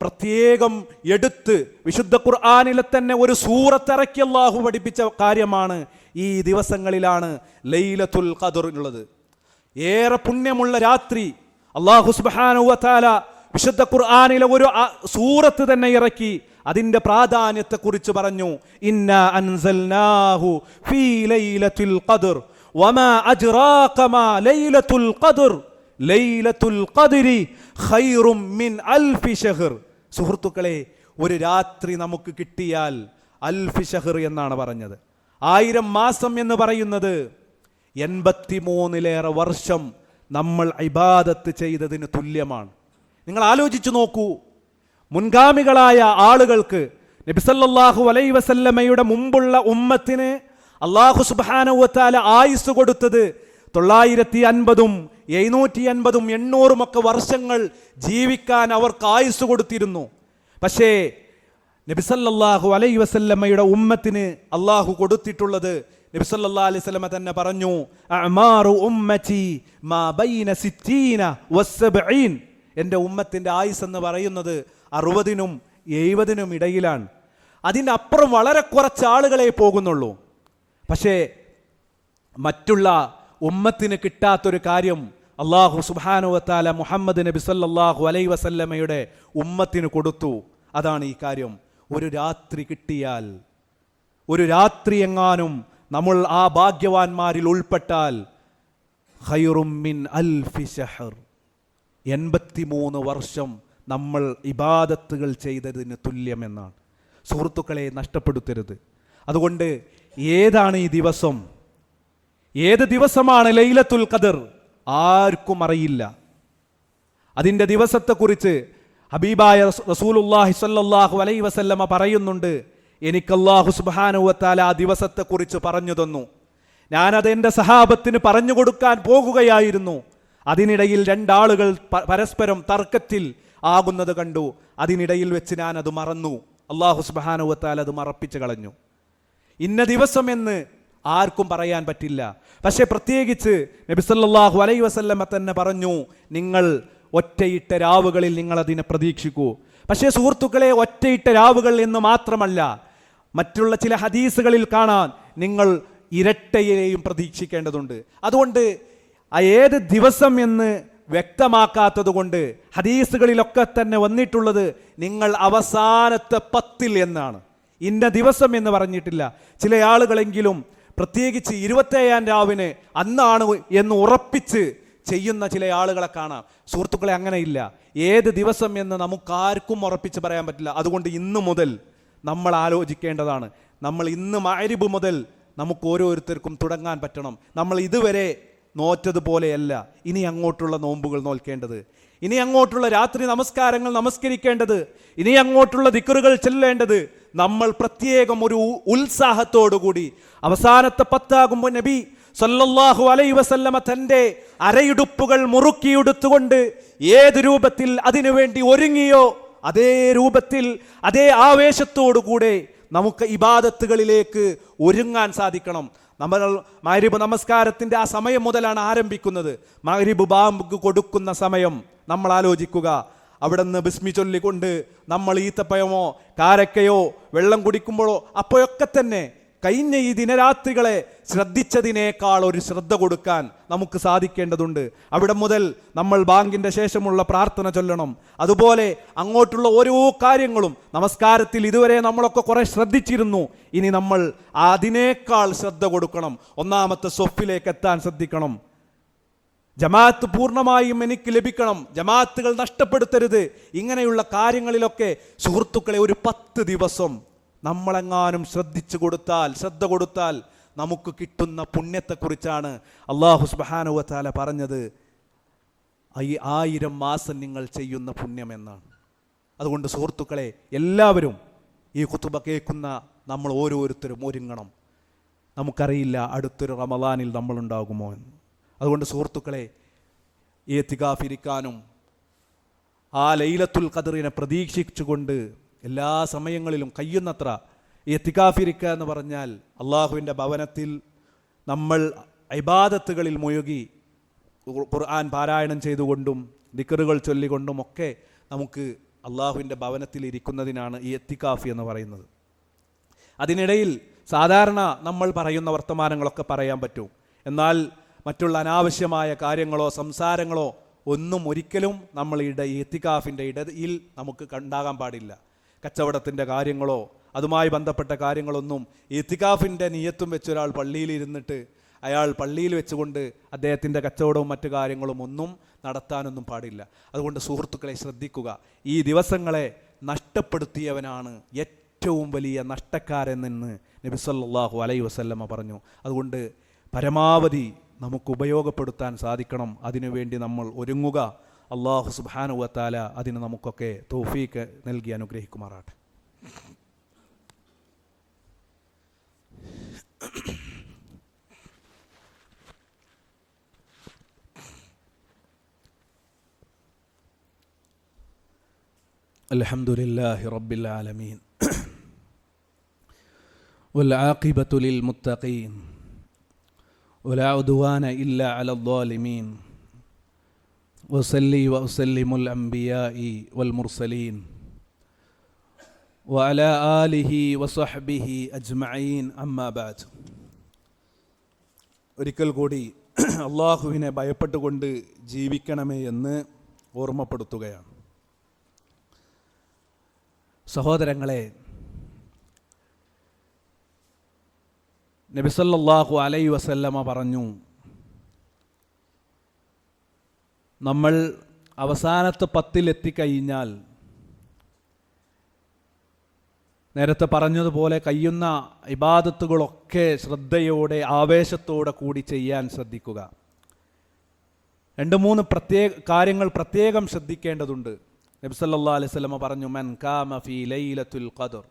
പ്രത്യേകം എടുത്ത് വിശുദ്ധ ഖുർആനിലെ തന്നെ ഒരു സൂറത്ത് ഇറക്കി അല്ലാഹു പഠിപ്പിച്ച കാര്യമാണ് ഈ ദിവസങ്ങളിലാണ് ലൈലത്തുൽ ഖദ്ർ ഉള്ളത്. ഏറെ പുണ്യമുള്ള രാത്രി അല്ലാഹു സുബ്ഹാനഹു വ തആല വിശുദ്ധ ഖുർആനിലെ ഒരു സൂറത്ത് തന്നെ ഇറക്കി അതിൻ്റെ പ്രാധാന്യത്തെക്കുറിച്ച് പറഞ്ഞു. ഇന്നാ അൻസൽനാഹു ഫീ ലൈലത്തുൽ ഖദ്ർ വമാ അജ്റാക മാ ലൈലത്തുൽ ഖദ്ർ ലൈലത്തുൽ ഖദ്രി ഖൈറും മിൻ അൽഫി ശഹർ. സുഹൃത്തുക്കളെ, ഒരു രാത്രി നമുക്ക് കിട്ടിയാൽ അൽഫി ശഹർ എന്നാണ് പറഞ്ഞത്. 1000 മാസം എന്ന് പറയുന്നത് 83 വർഷം നമ്മൾ ഇബാദത്ത് ചെയ്തതിന് തുല്യമാണ്. നിങ്ങൾ ആലോചിച്ചു നോക്കൂ, മുൻഗാമികളായ ആളുകൾക്ക്, നബി സല്ലല്ലാഹു അലൈഹി വസല്ലമയുടെ മുമ്പുള്ള ഉമ്മത്തിന് അല്ലാഹു സുബ്ഹാനഹു വ തആല ആയുസ് കൊടുത്തത് 950ഉം 750ഉം 800ഉം ഒക്കെ വർഷങ്ങൾ ജീവിക്കാൻ അവർക്ക് ആയുസ് കൊടുത്തിരുന്നു. പക്ഷേ നബി സല്ലല്ലാഹു അലൈഹി വസല്ലമയുടെ ഉമ്മത്തിന് അല്ലാഹു കൊടുത്തിട്ടുള്ളത്, നബി സല്ലല്ലാഹു അലൈഹി വസല്ലമ തന്നെ പറഞ്ഞു, അഅ്മാറു ഉമ്മതി മാ ബൈന 60 വ70. എൻ്റെ ഉമ്മത്തിൻ്റെ ആയുസ് എന്ന് പറയുന്നത് 60നും 70നും ഇടയിലാണ്. അതിൻ്റെ അപ്പുറം വളരെ കുറച്ച് ആളുകളെ പോകുന്നുള്ളൂ. പക്ഷേ മറ്റുള്ള ഉമ്മത്തിന് കിട്ടാത്തൊരു കാര്യം അല്ലാഹു സുബ്ഹാനഹു വ തആല മുഹമ്മദ് നബി സല്ലല്ലാഹു അലൈഹി വസല്ലമയുടെ ഉമ്മത്തിന് കൊടുത്തു. അതാണ് ഈ കാര്യം. ഒരു രാത്രി കിട്ടിയാൽ, ഒരു രാത്രി എങ്ങാനും നമ്മൾ ആ ഭാഗ്യവാന്മാരിൽ ഉൾപ്പെട്ടാൽ, ഖൈറും മിൻ അൽഫി ശഹർ, 83 വർഷം നമ്മൾ ഇബാദത്തുകൾ ചെയ്തതിന് തുല്യമെന്നാണ്. സുഹൃത്തുക്കളെ, നഷ്ടപ്പെടുത്തരുത്. അതുകൊണ്ട് ഏതാണ് ഈ ദിവസം, ഏത് ദിവസമാണ് ലൈലത്തുൽ ഖദ്ർ, ആർക്കും അറിയില്ല. അതിൻ്റെ ദിവസത്തെക്കുറിച്ച് ഹബീബായ റസൂലുള്ളാഹി സ്വല്ലല്ലാഹു അലൈഹി വസല്ലമ പറയുന്നുണ്ട്, എനിക്ക് അല്ലാഹു സുബ്ഹാനഹു വ തആല ആ ദിവസത്തെക്കുറിച്ച് പറഞ്ഞു തന്നു. ഞാനത് എൻ്റെ സഹാബത്തിന് പറഞ്ഞു കൊടുക്കാൻ പോകുകയായിരുന്നു. അതിനിടയിൽ 2 ആളുകൾ പരസ്പരം തർക്കത്തിൽ ആകുന്നത് കണ്ടു. അതിനിടയിൽ വെച്ച് ഞാൻ അത് മറന്നു. അല്ലാഹു സുബ്ഹാനഹു വ തആല അത് മറപ്പിച്ച് കളഞ്ഞു. ഇന്ന ദിവസം എന്ന് ആർക്കും പറയാൻ പറ്റില്ല. പക്ഷേ പ്രത്യേകിച്ച് നബി സല്ലല്ലാഹു അലൈഹി വസല്ലമ തന്നെ പറഞ്ഞു, നിങ്ങൾ ഒറ്റയിട്ട രാവുകളിൽ നിങ്ങൾ അതിനെ പ്രതീക്ഷിക്കൂ. പക്ഷേ സുഹൃത്തുക്കളെ, ഒറ്റയിട്ട രാവുകൾ എന്ന് മാത്രമല്ല, മറ്റുള്ള ചില ഹദീസുകളിൽ കാണാൻ നിങ്ങൾ ഇരട്ടയെയും പ്രതീക്ഷിക്കേണ്ടതുണ്ട്. അതുകൊണ്ട് ഏത് ദിവസം എന്ന് വ്യക്തമാക്കാത്തത് കൊണ്ട് ഹദീസുകളിലൊക്കെ തന്നെ വന്നിട്ടുള്ളത് നിങ്ങൾ അവസാനത്തെ 10 എന്നാണ്. ഇന്ന ദിവസം എന്ന് പറഞ്ഞിട്ടില്ല. ചില ആളുകളെങ്കിലും പ്രത്യേകിച്ച് 27ാം രാവിന് അന്നാണ് എന്ന് ഉറപ്പിച്ച് ചെയ്യുന്ന ചില ആളുകളെ കാണാം. സുഹൃത്തുക്കളെ, അങ്ങനെയില്ല. ഏത് ദിവസം എന്ന് നമുക്കാർക്കും ഉറപ്പിച്ച് പറയാൻ പറ്റില്ല. അതുകൊണ്ട് ഇന്ന് മുതൽ നമ്മൾ ആലോചിക്കേണ്ടതാണ്. നമ്മൾ ഇന്ന് മഗ്‌രിബ് മുതൽ നമുക്ക് ഓരോരുത്തർക്കും തുടങ്ങാൻ പറ്റണം. നമ്മൾ ഇതുവരെ നോറ്റതുപോലെയല്ല ഇനി അങ്ങോട്ടുള്ള നോമ്പുകൾ നോൽക്കേണ്ടത്, ഇനി അങ്ങോട്ടുള്ള രാത്രി നമസ്കാരങ്ങൾ നമസ്കരിക്കേണ്ടത്, ഇനി അങ്ങോട്ടുള്ള ദിക്റുകൾ ചെല്ലേണ്ടത്. നമ്മൾ പ്രത്യേകം ഒരു ഉത്സാഹത്തോടുകൂടി അവസാനത്തെ 10 ആകുമ്പോൾ നബി സല്ലല്ലാഹു അലൈഹി വസല്ലമ തൻ്റെ അരയുടുപ്പുകൾ മുറുക്കിയെടുത്തുകൊണ്ട് ഏത് രൂപത്തിൽ അതിനുവേണ്ടി ഒരുങ്ങിയോ അതേ രൂപത്തിൽ, അതേ ആവേശത്തോടുകൂടെ നമുക്ക് ഇബാദത്തുകളിലേക്ക് ഒരുങ്ങാൻ സാധിക്കണം. നമ്മൾ മഗ്‌രിബ് നമസ്കാരത്തിൻ്റെ ആ സമയം മുതലാണ് ആരംഭിക്കുന്നത്. മഗ്‌രിബ് ബാങ്ക് കൊടുക്കുന്ന സമയം നമ്മൾ ആലോചിക്കുക. അവിടെ നിന്ന് ബിസ്മി ചൊല്ലിക്കൊണ്ട് നമ്മൾ ഈത്തപ്പഴമോ കാരക്കയോ വെള്ളം കുടിക്കുമ്പോഴോ അപ്പോഴൊക്കെ തന്നെ കഴിഞ്ഞ ഈ ദിനരാത്രികളെ ശ്രദ്ധിച്ചതിനേക്കാൾ ഒരു ശ്രദ്ധ കൊടുക്കാൻ നമുക്ക് സാധിക്കേണ്ടതുണ്ട്. അവിടെ മുതൽ നമ്മൾ ബാങ്കിൻ്റെ ശേഷമുള്ള പ്രാർത്ഥന ചൊല്ലണം. അതുപോലെ അങ്ങോട്ടുള്ള ഓരോ കാര്യങ്ങളും നമസ്കാരത്തിൽ ഇതുവരെ നമ്മളൊക്കെ കുറെ ശ്രദ്ധിച്ചിരുന്നു. ഇനി നമ്മൾ അതിനേക്കാൾ ശ്രദ്ധ കൊടുക്കണം. ഒന്നാമത്തെ സ്വഫിലേക്ക് എത്താൻ ശ്രദ്ധിക്കണം. ജമാഅത്ത് പൂർണ്ണമായും എനിക്ക് ലഭിക്കണം, ജമാഅത്തുകൾ നഷ്ടപ്പെടുത്തരുത്. ഇങ്ങനെയുള്ള കാര്യങ്ങളിലൊക്കെ സുഹൃത്തുക്കളെ ഒരു 10 ദിവസം നമ്മളെങ്ങാനും ശ്രദ്ധ കൊടുത്താൽ നമുക്ക് കിട്ടുന്ന പുണ്യത്തെക്കുറിച്ചാണ് അല്ലാഹു സുബ്ഹാനഹു വ തആല പറഞ്ഞത്. 1000 മാസം നിങ്ങൾ ചെയ്യുന്ന പുണ്യം എന്നാണ്. അതുകൊണ്ട് സുഹൃത്തുക്കളെ, എല്ലാവരും ഈ ഖുതുബ കേൾക്കുന്ന നമ്മൾ ഓരോരുത്തരും ഒരുങ്ങണം. നമുക്കറിയില്ല അടുത്തൊരു റമദാനിൽ നമ്മളുണ്ടാകുമോ എന്ന്. അതുകൊണ്ട് സുഹൃത്തുക്കളെ, ഈ ഇത്തികാഫിരിക്കാനും ആ ലൈലത്തുൽ ഖദറിനെ പ്രതീക്ഷിച്ചുകൊണ്ട് എല്ലാ സമയങ്ങളിലും കഴിയുന്നത്ര ഈ ഇത്തികാഫിരിക്കുക എന്ന് പറഞ്ഞാൽ അള്ളാഹുവിൻ്റെ ഭവനത്തിൽ നമ്മൾ ഇബാദത്തുകളിൽ മുഴുകി ഖുർആൻ പാരായണം ചെയ്തുകൊണ്ടും ദിക്റുകൾ ചൊല്ലിക്കൊണ്ടും ഒക്കെ നമുക്ക് അള്ളാഹുവിൻ്റെ ഭവനത്തിൽ ഇരിക്കുന്നതിനാണ് ഈ ഇത്തികാഫ് എന്ന് പറയുന്നത്. അതിനിടയിൽ സാധാരണ നമ്മൾ പറയുന്ന വർത്തമാനങ്ങളൊക്കെ പറയാൻ പറ്റും. എന്നാൽ മറ്റുള്ള അനാവശ്യമായ കാര്യങ്ങളോ സംസാരങ്ങളോ ഒന്നും ഒരിക്കലും നമ്മൾ ഈ ഇത്തികാഫിൻ്റെ ഇടയിൽ നമുക്ക് ഉണ്ടാകാൻ പാടില്ല. കച്ചവടത്തിൻ്റെ കാര്യങ്ങളോ അതുമായി ബന്ധപ്പെട്ട കാര്യങ്ങളൊന്നും ഇത്തികാഫിൻ്റെ നിയത്തും വെച്ച് ഒരാൾ പള്ളിയിൽ ഇരുന്നിട്ട് അയാൾ പള്ളിയിൽ വെച്ചുകൊണ്ട് അദ്ദേഹത്തിൻ്റെ കച്ചവടവും മറ്റു കാര്യങ്ങളും ഒന്നും നടത്താനൊന്നും പാടില്ല. അതുകൊണ്ട് സുഹൃത്തുക്കളെ ശ്രദ്ധിക്കുക, ഈ ദിവസങ്ങളെ നഷ്ടപ്പെടുത്തിയവനാണ് ഏറ്റവും വലിയ നഷ്ടക്കാരെന്ന് നബി സല്ലല്ലാഹു അലൈഹി വസല്ലമ പറഞ്ഞു. അതുകൊണ്ട് പരമാവധി നമുക്ക് ഉപയോഗപ്പെടുത്താൻ സാധിക്കണം. അതിനുവേണ്ടി നമ്മൾ ഒരുങ്ങുക. അല്ലാഹു സുബ്ഹാനഹു വ തആല അതിന് നമുക്കൊക്കെ തൗഫീഖ് നൽകി അനുഗ്രഹിക്കുമാറാട്ടെ. അൽഹംദുലില്ലാഹി റബ്ബിൽ ആലമീൻ വൽ ആഖിബത്തു ലിൽ മുത്തഖീൻ വലാ ഉദ്വാന ഇല്ലാ അലൽ ളാലിമീൻ വസല്ലി വഉസല്ലിമുൽ അംബിയാഇ വൽ മുർസലീൻ വഅലാ ആലിഹി വസഹ്ബിഹി അജ്മഈൻ അമ്മാ ബഅദ്. ഒരിക്കൽ കൂടി അള്ളാഹുവിനെ ഭയപ്പെട്ടുകൊണ്ട് ജീവിക്കണമേ എന്ന് ഓർമ്മപ്പെടുത്തുകയാണ്. സഹോദരങ്ങളെ, നബി സല്ലല്ലാഹു അലൈഹി വസല്ലമ പറഞ്ഞു, നമ്മൾ അവസാനത്തെ 10 എത്തിക്കഴിഞ്ഞാൽ നേരത്തെ പറഞ്ഞതുപോലെ കഴിയുന്ന ഇബാദത്തുകളൊക്കെ ശ്രദ്ധയോടെ ആവേശത്തോടെ കൂടി ചെയ്യാൻ ശ്രദ്ധിക്കുക. 2-3 കാര്യങ്ങൾ പ്രത്യേകം ശ്രദ്ധിക്കേണ്ടതുണ്ട്. നബി സല്ലല്ലാഹു അലൈഹി വസല്ലമ പറഞ്ഞു, മൻ കാമ ഫീ ലൈലത്തുൽ ഖദർ,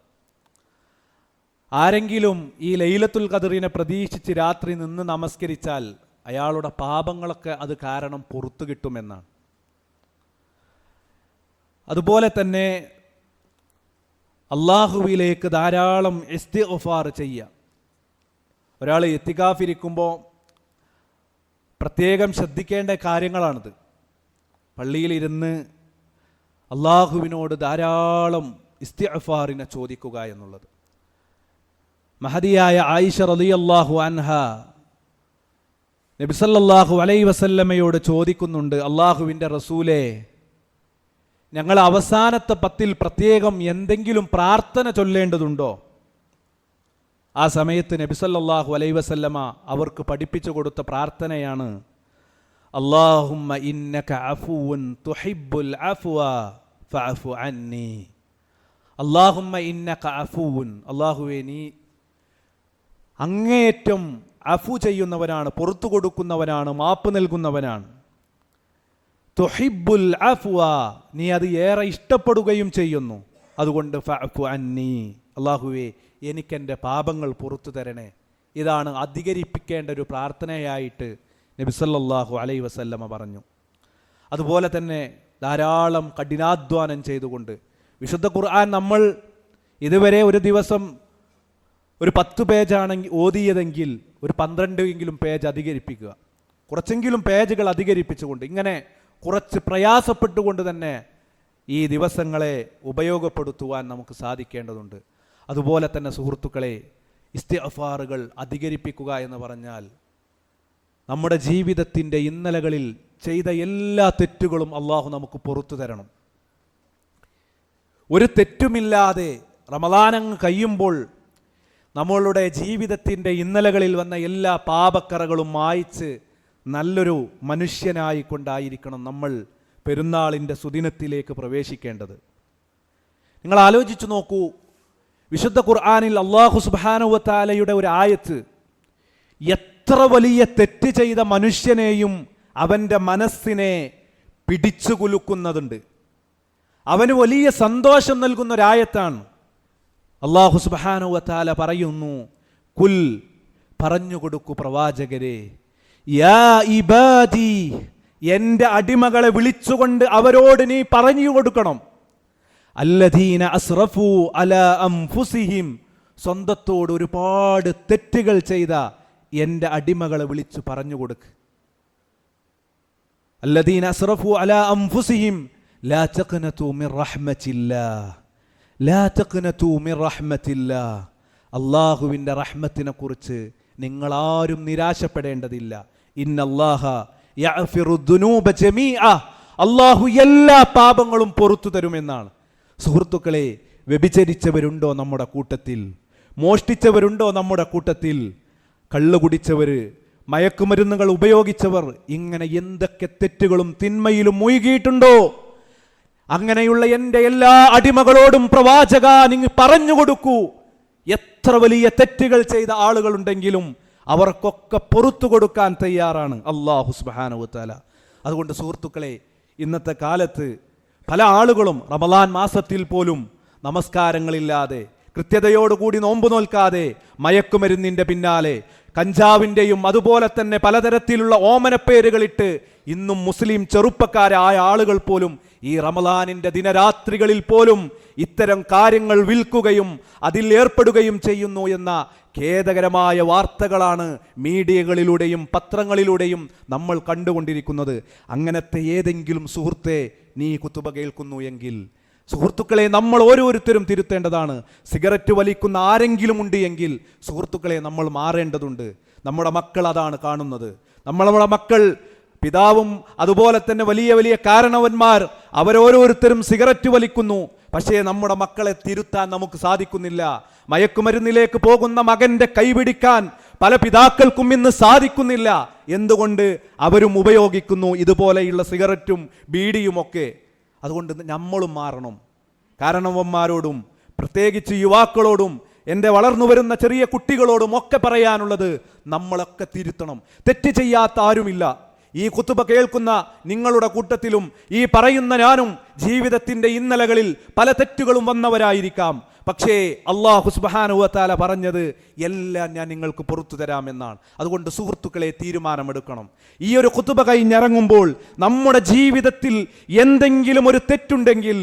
ആരെങ്കിലും ഈ ലൈലത്തുൽ ഖദറിനെ പ്രതീക്ഷിച്ച് രാത്രി നിന്ന് നമസ്കരിച്ചാൽ അയാളുടെ പാപങ്ങളൊക്കെ അത് കാരണം പുറത്തു കിട്ടുമെന്നാണ്. അതുപോലെ തന്നെ അള്ളാഹുവിലേക്ക് ധാരാളം ഇസ്തിഗ്ഫാർ ചെയ്യുക. ഒരാൾ ഇത്തികാഫിരിക്കുമ്പോൾ പ്രത്യേകം ശ്രദ്ധിക്കേണ്ട കാര്യങ്ങളാണിത്. പള്ളിയിലിരുന്ന് അള്ളാഹുവിനോട് ധാരാളം ഇസ്തിഗ്ഫാറിനെ ചോദിക്കുക എന്നുള്ളത്. മഹദിയായ ആയിഷ റളിയല്ലാഹു അൻഹ നബി സല്ലല്ലാഹു അലൈഹി വസല്ലമയോട് ചോദിക്കുന്നുണ്ട്, അള്ളാഹുവിൻ്റെ റസൂലേ, ഞങ്ങൾ അവസാനത്തെ 10 പ്രത്യേകം എന്തെങ്കിലും പ്രാർത്ഥന ചൊല്ലേണ്ടതുണ്ടോ? ആ സമയത്ത് നബി സല്ലല്ലാഹു അലൈഹി വസല്ലമ അവർക്ക് പഠിപ്പിച്ചു കൊടുത്ത പ്രാർത്ഥനയാണ്, അല്ലാഹുമ്മ ഇന്നക അഫുവുൻ തുഹിബ്ബുൽ അഫ്വ ഫഅഫു അന്നി. അല്ലാഹുമ്മ ഇന്നക അഫുവുൻ, അല്ലാഹുവേ നീ അങ്ങേയറ്റം അഫു ചെയ്യുന്നവനാണ്, പുറത്തു കൊടുക്കുന്നവനാണ്, മാപ്പ് നൽകുന്നവനാണ്. തുഹിബ്ബുൽ അഫ്വ, നീ അത് ഏറെ ഇഷ്ടപ്പെടുകയും ചെയ്യുന്നു. അതുകൊണ്ട് ഫഅഫു അന്നി, അല്ലാഹുവേ എനിക്കെൻ്റെ പാപങ്ങൾ പുറത്തു തരണേ. ഇതാണ് അധികരിപ്പിക്കേണ്ട ഒരു പ്രാർത്ഥനയായിട്ട് നബി സല്ലല്ലാഹു അലൈഹി വസല്ലമ പറഞ്ഞു. അതുപോലെ തന്നെ ധാരാളം കഠിനാധ്വാനം ചെയ്തുകൊണ്ട് വിശുദ്ധ ഖുർആൻ നമ്മൾ ഇതുവരെ ഒരു ദിവസം ഒരു 10 പേജാണെങ്കിൽ ഓതിയതെങ്കിൽ ഒരു 12 പേജ് അധികരിപ്പിക്കുക. കുറച്ചെങ്കിലും പേജുകൾ അധികരിപ്പിച്ചുകൊണ്ട് ഇങ്ങനെ കുറച്ച് പ്രയാസപ്പെട്ടുകൊണ്ട് തന്നെ ഈ ദിവസങ്ങളെ ഉപയോഗപ്പെടുത്തുവാൻ നമുക്ക് സാധിക്കേണ്ടതുണ്ട്. അതുപോലെ തന്നെ സുഹൃത്തുക്കളെ, ഇസ്തിഗ്ഫാറുകൾ അധികരിപ്പിക്കുക എന്ന് പറഞ്ഞാൽ നമ്മുടെ ജീവിതത്തിൻ്റെ ഇന്നലകളിൽ ചെയ്ത എല്ലാ തെറ്റുകളും അള്ളാഹു നമുക്ക് പുറത്തു തരണം. ഒരു തെറ്റുമില്ലാതെ റമളാനങ്ങ് കഴിയുമ്പോൾ നമ്മളുടെ ജീവിതത്തിൻ്റെ ഇന്നലകളിൽ വന്ന എല്ലാ പാപക്കറകളും മായ്ച്ച് നല്ലൊരു മനുഷ്യനായിക്കൊണ്ടായിരിക്കണം നമ്മൾ പെരുന്നാളിൻ്റെ സുദിനത്തിലേക്ക് പ്രവേശിക്കേണ്ടത്. നിങ്ങൾ ആലോചിച്ചു നോക്കൂ, വിശുദ്ധ ഖുർആനിൽ അല്ലാഹു സുബ്ഹാനഹു വ തആലയുടെ ഒരു ആയത്ത് എത്ര വലിയ തെറ്റ് ചെയ്ത മനുഷ്യനെയും അവൻ്റെ മനസ്സിനെ പിടിച്ചു കുലുക്കുന്നതുണ്ട്. അവന് വലിയ സന്തോഷം നൽകുന്ന ഒരായത്താണ്. അല്ലാഹു സുബ്ഹാനഹു വ തആല പറയുന്നു, കുൽ പറഞ്ഞുകൊടുക്കൂ പ്രവാചകരെ, യാ ഇബാദി എൻ്റെ അടിമകളെ വിളിച്ചുകൊണ്ട് അവരോട് നീ പറഞ്ഞു കൊടുക്കണം, അല്ലദീന അസ്റഫു അലാ അൻഫുസിഹിം സ്വന്തത്തോട് ഒരുപാട് തെറ്റുകൾ ചെയ്ത എൻ്റെ അടിമകളെ വിളിച്ചു പറഞ്ഞു കൊടുക്ക്. അല്ലദീന അസ്റഫു അലാ അൻഫുസിഹിം ലാ തഖ്നതു മിർ റഹ്മത്തില്ലാഹ്, ലാ തഖ്നതു മിർ റഹ്മത്തില്ലാഹ്. അല്ലാഹുവിൻ്റെ റഹ്മത്തിനെ കുറിച്ച് നിങ്ങളാരും നിരാശപ്പെടേണ്ടതില്ല. ഇന്നല്ലാഹ യഗ്ഫിറു ദുനൂബ ജമീഅ, അല്ലാഹു എല്ലാ പാപങ്ങളും പൊറുത്തു തരുമെന്നാണ്. സുഹൃത്തുക്കളെ, വ്യഭിചരിച്ചവരുണ്ടോ നമ്മുടെ കൂട്ടത്തിൽ? മോഷ്ടിച്ചവരുണ്ടോ നമ്മുടെ കൂട്ടത്തിൽ? കള്ളു കുടിച്ചവര്, മയക്കുമരുന്നുകൾ ഉപയോഗിച്ചവർ, ഇങ്ങനെ എന്തൊക്കെ തെറ്റുകളും തിന്മയിലും മുഴുകിയിട്ടുണ്ടോ? അങ്ങനെയുള്ള എൻ്റെ എല്ലാ അടിമകളോടും പ്രവാചക നിങ്ങൾ പറഞ്ഞു കൊടുക്കൂ, എത്ര വലിയ തെറ്റുകൾ ചെയ്ത ആളുകളുണ്ടെങ്കിലും അവർക്കൊക്കെ പൊറുത്തു കൊടുക്കാൻ തയ്യാറാണ് അല്ലാഹു സുബ്ഹാനഹു വ തആല. അതുകൊണ്ട് സുഹൃത്തുക്കളെ, ഇന്നത്തെ കാലത്ത് പല ആളുകളും റമളാൻ മാസത്തിൽ പോലും നമസ്കാരങ്ങളില്ലാതെ, കൃത്യതയോടുകൂടി നോമ്പ് നോൽക്കാതെ, മയക്കുമരുന്നിൻ്റെ പിന്നാലെ, കഞ്ചാവിൻ്റെയും അതുപോലെ തന്നെ പലതരത്തിലുള്ള ഓമനപ്പേരുകളിട്ട് ഇന്നും മുസ്ലിം ചെറുപ്പക്കാരായ ആളുകൾ പോലും ഈ റമളാനിൻ്റെ ദിനരാത്രികളിൽ പോലും ഇത്തരം കാര്യങ്ങൾ വിൽക്കുകയും അതിൽ ഏർപ്പെടുകയും ചെയ്യുന്നു എന്ന ഖേദകരമായ വാർത്തകളാണ് മീഡിയകളിലൂടെയും പത്രങ്ങളിലൂടെയും നമ്മൾ കണ്ടുകൊണ്ടിരിക്കുന്നത്. അങ്ങനത്തെ ഏതെങ്കിലും സുഹൃത്തെ നീ കുത്തുബ കേൾക്കുന്നു എങ്കിൽ, സുഹൃത്തുക്കളെ, നമ്മൾ ഓരോരുത്തരും തിരുത്തേണ്ടതാണ്. സിഗരറ്റ് വലിക്കുന്ന ആരെങ്കിലും ഉണ്ട് എങ്കിൽ സുഹൃത്തുക്കളെ, നമ്മൾ മാറേണ്ടതുണ്ട്. നമ്മുടെ മക്കൾ അതാണ് കാണുന്നത്. നമ്മുടെ മക്കൾ, പിതാവും അതുപോലെ തന്നെ വലിയ വലിയ കാരണവന്മാർ, അവരോരോരുത്തരും സിഗരറ്റ് വലിക്കുന്നു. പക്ഷേ നമ്മുടെ മക്കളെ തിരുത്താൻ നമുക്ക് സാധിക്കുന്നില്ല. മയക്കുമരുന്നിലേക്ക് പോകുന്ന മകന്റെ കൈപിടിക്കാൻ പല പിതാക്കൾക്കും ഇന്ന് സാധിക്കുന്നില്ല. എന്തുകൊണ്ട്? അവരും ഉപയോഗിക്കുന്നു ഇതുപോലെയുള്ള സിഗരറ്റും ബീഡിയുമൊക്കെ. അതുകൊണ്ട് നമ്മളും മാറണം. കാരണവന്മാരോടും പ്രത്യേകിച്ച് യുവാക്കളോടും എൻ്റെ വളർന്നു വരുന്ന ചെറിയ കുട്ടികളോടും ഒക്കെ പറയാനുള്ളത്, നമ്മളൊക്കെ തിരുത്തണം. തെറ്റ് ചെയ്യാത്ത ആരുമില്ല. ഈ കുത്തുബ കേൾക്കുന്ന നിങ്ങളുടെ കൂട്ടത്തിലും ഈ പറയുന്ന ഞാനും ജീവിതത്തിൻ്റെ ഇന്നലകളിൽ പല തെറ്റുകളും വന്നവരായിരിക്കാം. പക്ഷേ അല്ലാഹു സുബ്ഹാനഹു വ തആല പറഞ്ഞത് എല്ലാം ഞാൻ നിങ്ങൾക്ക് പുറത്തു തരാമെന്നാണ്. അതുകൊണ്ട് സുഹൃത്തുക്കളെ, തീരുമാനമെടുക്കണം. ഈ ഒരു കുത്തുബ കഴിഞ്ഞിറങ്ങുമ്പോൾ നമ്മുടെ ജീവിതത്തിൽ എന്തെങ്കിലും ഒരു തെറ്റുണ്ടെങ്കിൽ,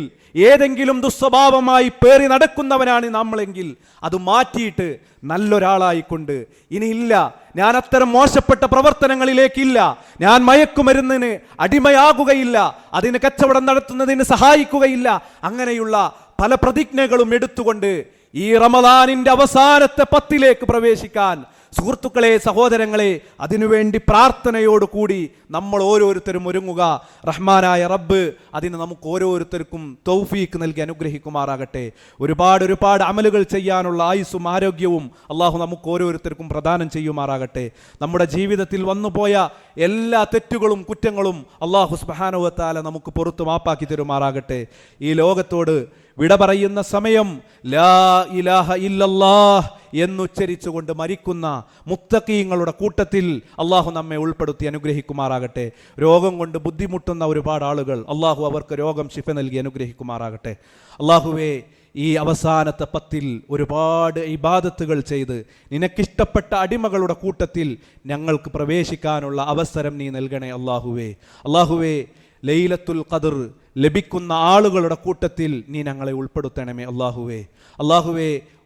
ഏതെങ്കിലും ദുസ്വഭാവമായി പേറി നടക്കുന്നവനാണ് നമ്മളെങ്കിൽ അത് മാറ്റിയിട്ട് നല്ലൊരാളായിക്കൊണ്ട്, ഇനിയില്ല ഞാൻ അത്തരം മോശപ്പെട്ട പ്രവർത്തനങ്ങളിലേക്കില്ല, ഞാൻ മയക്കുമരുന്നിന് അടിമയാകുകയില്ല, അതിന് കച്ചവടം നടത്തുന്നതിന് സഹായിക്കുകയില്ല, അങ്ങനെയുള്ള പല പ്രതിജ്ഞകളും എടുത്തുകൊണ്ട് ഈ റമളാനിന്റെ അവസാനത്തെ 10 പ്രവേശിക്കാൻ സുഹൃത്തുക്കളെ, സഹോദരങ്ങളെ, അതിനുവേണ്ടി പ്രാർത്ഥനയോടുകൂടി നമ്മൾ ഓരോരുത്തരും ഒരുങ്ങുക. റഹ്മാനായ റബ്ബ് അതിന് നമുക്ക് ഓരോരുത്തർക്കും തൗഫീക്ക് നൽകി അനുഗ്രഹിക്കുമാറാകട്ടെ. ഒരുപാട് അമലുകൾ ചെയ്യാനുള്ള ആയുസ്സും ആരോഗ്യവും അള്ളാഹു നമുക്ക് ഓരോരുത്തർക്കും പ്രദാനം ചെയ്യുമാറാകട്ടെ. നമ്മുടെ ജീവിതത്തിൽ വന്നുപോയ എല്ലാ തെറ്റുകളും കുറ്റങ്ങളും അള്ളാഹു സുബ്ഹാനഹു വ തആല നമുക്ക് പുറത്തു മാപ്പാക്കി തരുമാറാകട്ടെ. ഈ ലോകത്തോട് വിട പറയുന്ന സമയം ലാ ഇലാഹ ഇല്ലല്ലാഹ് എന്നുച്ചരിച്ചുകൊണ്ട് മരിക്കുന്ന മുത്തഖീങ്ങളുടെ കൂട്ടത്തിൽ അള്ളാഹു നമ്മെ ഉൾപ്പെടുത്തി അനുഗ്രഹിക്കുമാറാകട്ടെ. രോഗം കൊണ്ട് ബുദ്ധിമുട്ടുന്ന ഒരുപാട് ആളുകൾ, അള്ളാഹു അവർക്ക് രോഗം ശിഫ നൽകി അനുഗ്രഹിക്കുമാറാകട്ടെ. അള്ളാഹുവേ, ഈ അവസാനത്തെ 10 ഒരുപാട് ഇബാദത്തുകൾ ചെയ്ത് നിനക്കിഷ്ടപ്പെട്ട അടിമകളുടെ കൂട്ടത്തിൽ ഞങ്ങൾക്ക് പ്രവേശിക്കാനുള്ള അവസരം നീ നൽകണേ അള്ളാഹുവേ, ലൈലത്തുൽ ഖദർ ലഭിക്കുന്ന ആളുകളുടെ കൂട്ടത്തിൽ നീ ഞങ്ങളെ ഉൾപ്പെടുത്തണമേ അള്ളാഹുവേ,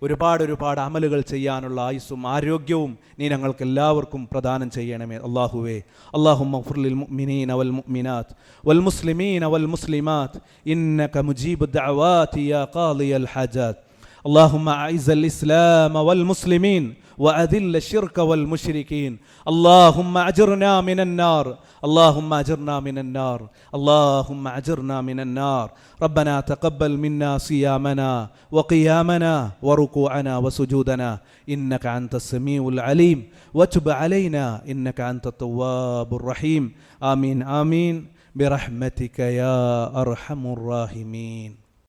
ഒരുപാട് അമലുകൾ ചെയ്യാനുള്ള ആയുസ്സും ആരോഗ്യവും നീ ഞങ്ങൾക്ക് എല്ലാവർക്കും പ്രദാനം ചെയ്യണമേ അള്ളാഹുവേ. അല്ലാഹുമ്മ ഗ്ഫിർ ലിൽ മുഅ്മിനീന വൽ മുഅ്മിനാത്ത് വൽ മുസ്ലിമീന വൽ മുസ്ലിമാത്ത് ഇന്നക മുജീബു ദഅവാതി യാ ഖാദിയൽ ഹാജാത്ത്. اللهم أعز الإسلام والمسلمين وأذل الشرك والمشركين. اللهم أجرنا من النار، اللهم أجرنا من النار، اللهم أجرنا من النار. ربنا تقبل منا صيامنا وقيامنا وركوعنا وسجودنا إنك أنت السميع العليم، وتب علينا إنك أنت التواب الرحيم. آمين آمين برحمتك يا أرحم الراحمين.